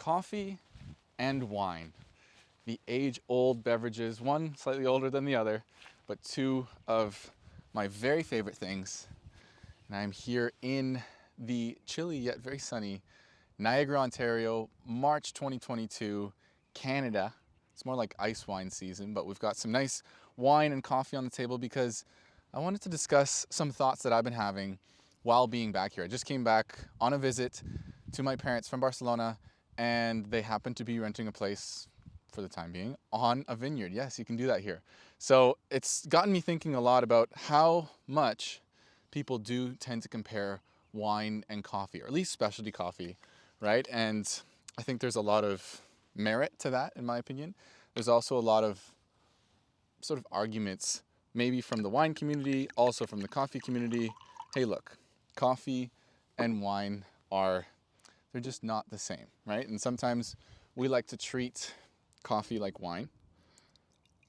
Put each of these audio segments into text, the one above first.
Coffee and wine, the age-old beverages, one slightly older than the other, but two of my very favorite things. And I'm here in the chilly yet very sunny Niagara, Ontario, March 2022, Canada. It's more like ice wine season, but we've got some nice wine and coffee on the table because I wanted to discuss some thoughts that I've been having while being back here. I just came back on a visit to my parents from Barcelona, and they happened to be renting a place for the time being on a vineyard. Yes, you can do that here. So it's gotten me thinking a lot about how much people do tend to compare wine and coffee, or at least specialty coffee, right? And I think there's a lot of merit to that, in my opinion. There's also a lot of sort of arguments, maybe from the wine community, also from the coffee community. Hey, look, coffee and wine they're just not the same, right? And sometimes we like to treat coffee like wine,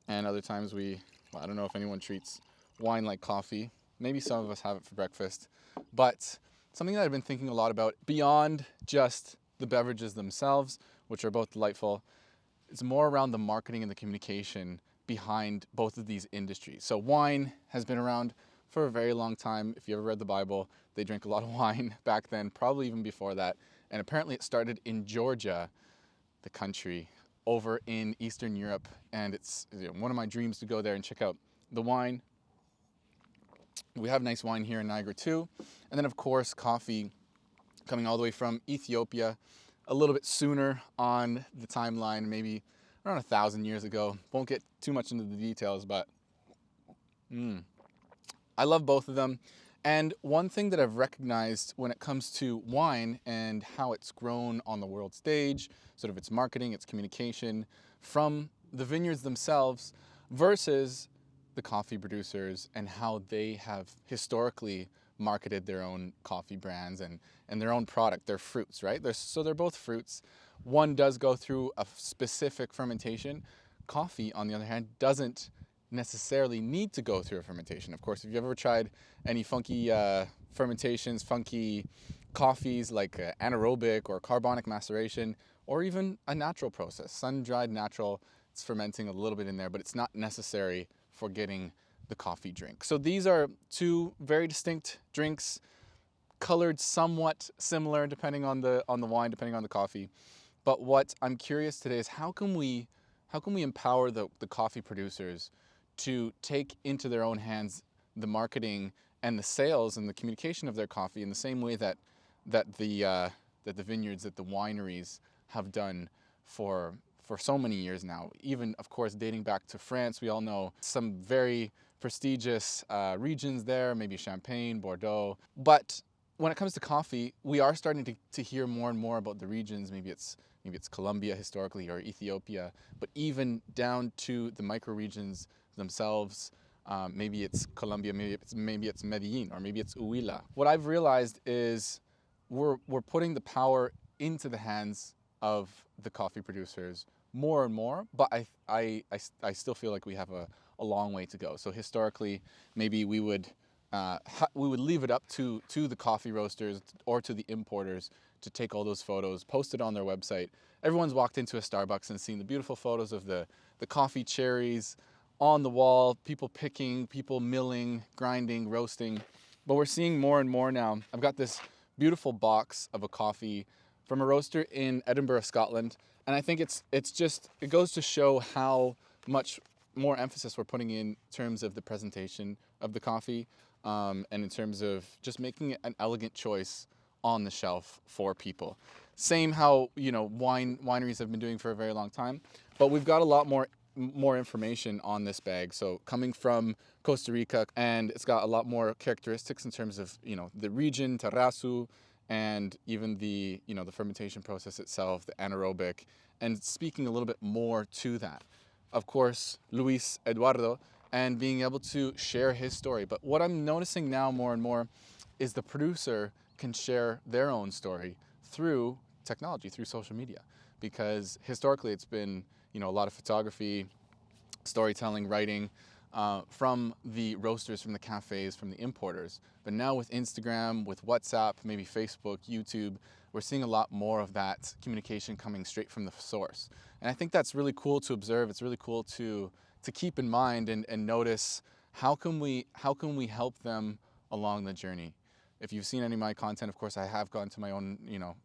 and other times I don't know if anyone treats wine like coffee. Maybe some of us have it for breakfast, but something that I've been thinking a lot about beyond just the beverages themselves, which are both delightful, it's more around the marketing and the communication behind both of these industries. So wine has been around for a very long time. If you ever read the Bible, they drank a lot of wine back then, probably even before that. And apparently it started in Georgia, the country, over in Eastern Europe. And it's one of my dreams to go there and check out the wine. We have nice wine here in Niagara too. And then of course, coffee coming all the way from Ethiopia, a little bit sooner on the timeline, maybe around 1,000 years ago. Won't get too much into the details, but I love both of them. And one thing that I've recognized when it comes to wine and how it's grown on the world stage, sort of its marketing, its communication from the vineyards themselves versus the coffee producers and how they have historically marketed their own coffee brands and their own product, their fruits, right? So they're both fruits. One does go through a specific fermentation. Coffee, on the other hand, doesn't necessarily need to go through a fermentation. Of course, if you've ever tried any funky fermentations, funky coffees like anaerobic or carbonic maceration, or even a natural process, sun-dried natural, it's fermenting a little bit in there, but it's not necessary for getting the coffee drink. So these are two very distinct drinks, colored somewhat similar depending on the wine, depending on the coffee. But what I'm curious today is how can we empower the coffee producers to take into their own hands the marketing and the sales and the communication of their coffee in the same way that the vineyards, that the wineries have done for so many years now. Even, of course, dating back to France, we all know some very prestigious regions there, maybe Champagne, Bordeaux. But when it comes to coffee, we are starting to hear more and more about the regions. Maybe it's Colombia historically or Ethiopia, but even down to the micro-regions themselves. Maybe it's Colombia, maybe it's Medellin, or maybe it's Huila. What I've realized is we're putting the power into the hands of the coffee producers more and more, but I still feel like we have a long way to go. So historically, maybe we would leave it up to the coffee roasters or to the importers to take all those photos, post it on their website. Everyone's walked into a Starbucks and seen the beautiful photos of the coffee cherries on the wall, people picking, people milling, grinding, roasting. But we're seeing more and more now. I've got this beautiful box of a coffee from a roaster in Edinburgh, Scotland. And I think it goes to show how much more emphasis we're putting in terms of the presentation of the coffee, and in terms of just making it an elegant choice on the shelf for people. Same how, wineries have been doing for a very long time, but we've got a lot more information on this bag. So coming from Costa Rica, and it's got a lot more characteristics in terms of, the region, Terrasu, and even the fermentation process itself, the anaerobic, and speaking a little bit more to that. Of course, Luis Eduardo, and being able to share his story. But what I'm noticing now more and more is the producer can share their own story through technology, through social media. Because historically it's been, a lot of photography, storytelling, writing, from the roasters, from the cafes, from the importers. But now with Instagram, with WhatsApp, maybe Facebook, YouTube, we're seeing a lot more of that communication coming straight from the source. And I think that's really cool to observe. It's really cool to keep in mind and notice how can we help them along the journey. If you've seen any of my content, of course, I have gone to my own,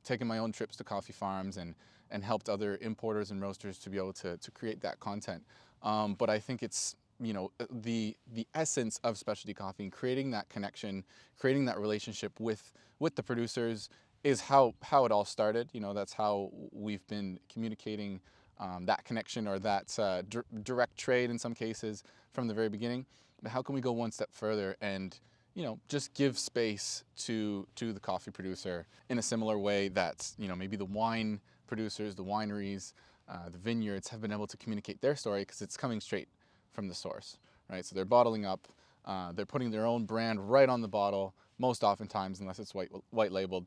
taken my own trips to coffee farms and helped other importers and roasters to be able to create that content. But I think it's, the essence of specialty coffee and creating that connection, creating that relationship with the producers is how it all started. That's how we've been communicating that connection or that direct trade in some cases from the very beginning. But how can we go one step further and just give space to the coffee producer in a similar way that, maybe the wine producers, the wineries, the vineyards have been able to communicate their story because it's coming straight from the source, right? So they're bottling up, they're putting their own brand right on the bottle, most oftentimes, unless it's white labeled.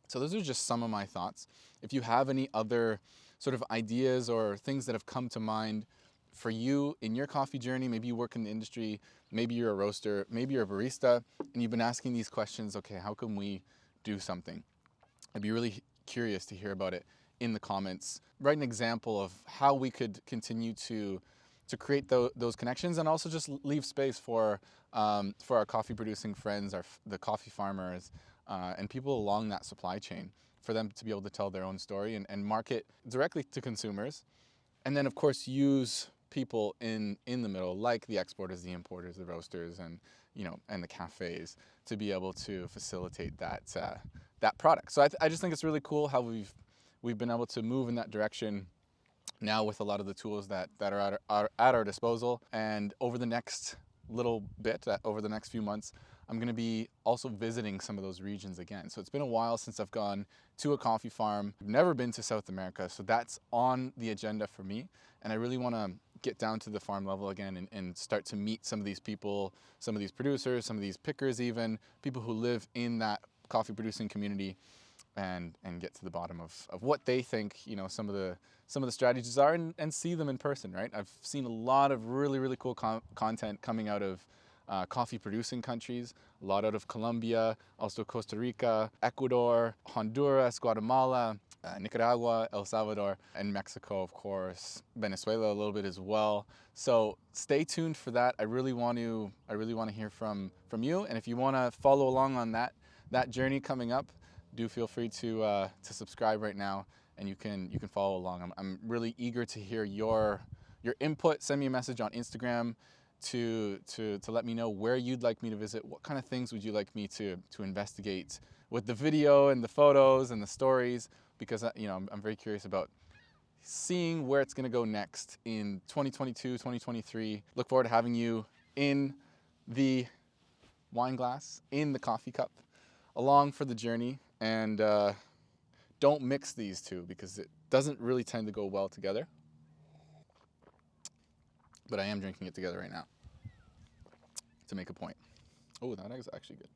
So those are just some of my thoughts. If you have any other sort of ideas or things that have come to mind for you in your coffee journey, maybe you work in the industry, maybe you're a roaster, maybe you're a barista, and you've been asking these questions, okay, how can we do something? I'd be really curious to hear about it in the comments. Write an example of how we could continue to create those connections, and also just leave space for our coffee producing friends, the coffee farmers, and people along that supply chain, for them to be able to tell their own story and market directly to consumers. And then, of course, use people in the middle, like the exporters, the importers, the roasters, and and the cafes, to be able to facilitate that product. So I just think it's really cool how we've been able to move in that direction now with a lot of the tools that are at our disposal. And over the next little bit, over the next few months, I'm going to be also visiting some of those regions again. So it's been a while since I've gone to a coffee farm. I've never been to South America, so that's on the agenda for me. And I really want to get down to the farm level again and start to meet some of these people, some of these producers, some of these pickers even, people who live in that coffee producing community, and get to the bottom of what they think, some of the strategies are, and see them in person, right? I've seen a lot of really, really cool content coming out of coffee producing countries, a lot out of Colombia, also Costa Rica, Ecuador, Honduras, Guatemala, Nicaragua, El Salvador, and Mexico, of course, Venezuela a little bit as well. So stay tuned for that. I really want to hear from you, and if you want to follow along on that journey coming up, do feel free to subscribe right now, and you can follow along. I'm really eager to hear your input. Send me a message on Instagram to let me know where you'd like me to visit. What kind of things would you like me to investigate with the video and the photos and the stories? Because I'm very curious about seeing where it's going to go next in 2022, 2023. Look forward to having you in the wine glass, in the coffee cup, along for the journey. And don't mix these two, because it doesn't really tend to go well together. But I am drinking it together right now to make a point. Oh, that is actually good.